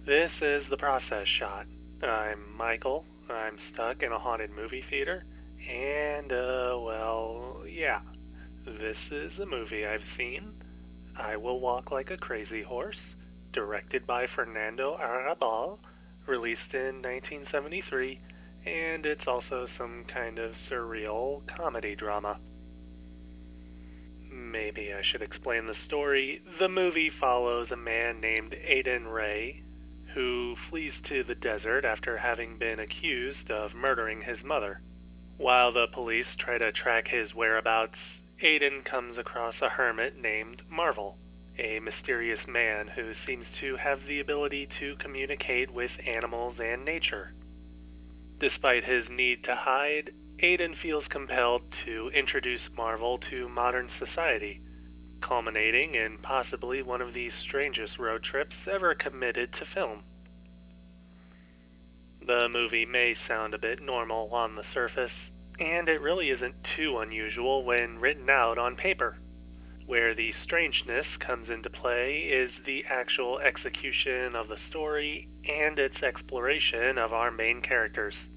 This is the process shot. I'm Michael. I'm stuck in a haunted movie theater. And, yeah. This is a movie I've seen. I Will Walk Like a Crazy Horse, directed by Fernando Arrabal, released in 1973, and it's also some kind of surreal comedy drama. Maybe I should explain the story. The movie follows a man named Aiden Ray, who flees to the desert after having been accused of murdering his mother. While the police try to track his whereabouts, Aiden comes across a hermit named Marvel, a mysterious man who seems to have the ability to communicate with animals and nature. Despite his need to hide, Aiden feels compelled to introduce Marvel to modern society, culminating in possibly one of the strangest road trips ever committed to film. The movie may sound a bit normal on the surface, and it really isn't too unusual when written out on paper. Where the strangeness comes into play is the actual execution of the story and its exploration of our main characters.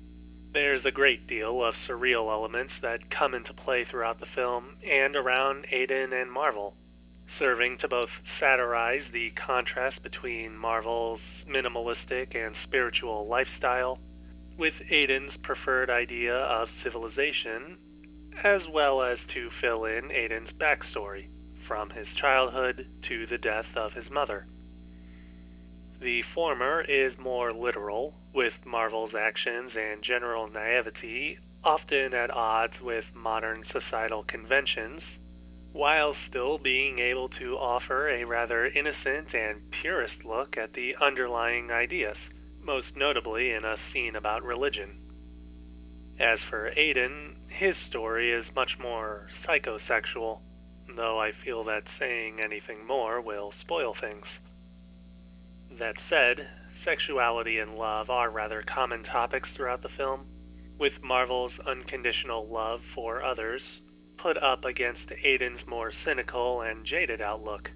There's a great deal of surreal elements that come into play throughout the film and around Aiden and Marvel, serving to both satirize the contrast between Marvel's minimalistic and spiritual lifestyle with Aiden's preferred idea of civilization, as well as to fill in Aiden's backstory, from his childhood to the death of his mother. The former is more literal, with Marvel's actions and general naivety often at odds with modern societal conventions, while still being able to offer a rather innocent and purist look at the underlying ideas, most notably in a scene about religion. As for Aiden, his story is much more psychosexual, though I feel that saying anything more will spoil things. That said, sexuality and love are rather common topics throughout the film, with Marvel's unconditional love for others put up against Aiden's more cynical and jaded outlook.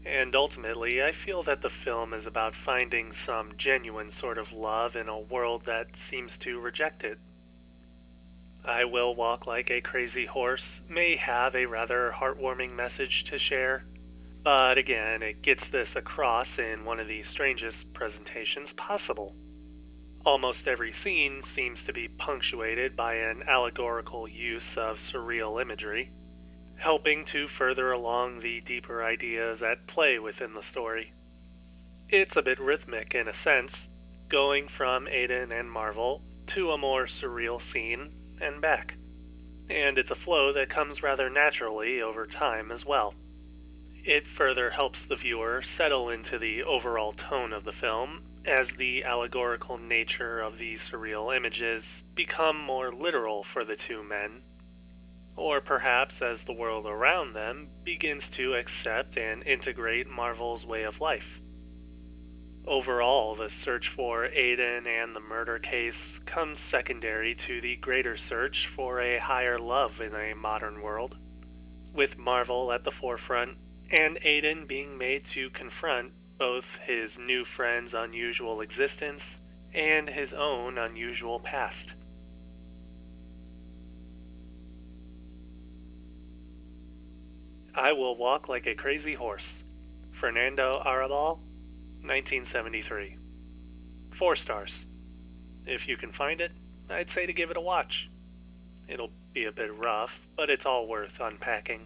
And ultimately, I feel that the film is about finding some genuine sort of love in a world that seems to reject it. I Will Walk Like a Crazy Horse may have a rather heartwarming message to share, but again, it gets this across in one of the strangest presentations possible. Almost every scene seems to be punctuated by an allegorical use of surreal imagery, helping to further along the deeper ideas at play within the story. It's a bit rhythmic in a sense, going from Aiden and Marvel to a more surreal scene and back. And it's a flow that comes rather naturally over time as well. It further helps the viewer settle into the overall tone of the film as the allegorical nature of the surreal images become more literal for the two men, or perhaps as the world around them begins to accept and integrate Marvel's way of life. Overall, the search for Aiden and the murder case comes secondary to the greater search for a higher love in a modern world, with Marvel at the forefront and Aiden being made to confront both his new friend's unusual existence and his own unusual past. I Will Walk Like a Crazy Horse, Fernando Arrabal, 1973. 4 stars. If you can find it, I'd say to give it a watch. It'll be a bit rough, but it's all worth unpacking.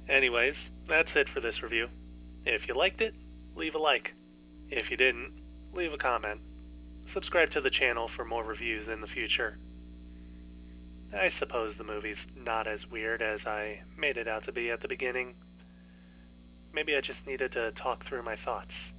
Anyways, that's it for this review. If you liked it, leave a like. If you didn't, leave a comment. Subscribe to the channel for more reviews in the future. I suppose the movie's not as weird as I made it out to be at the beginning. Maybe I just needed to talk through my thoughts.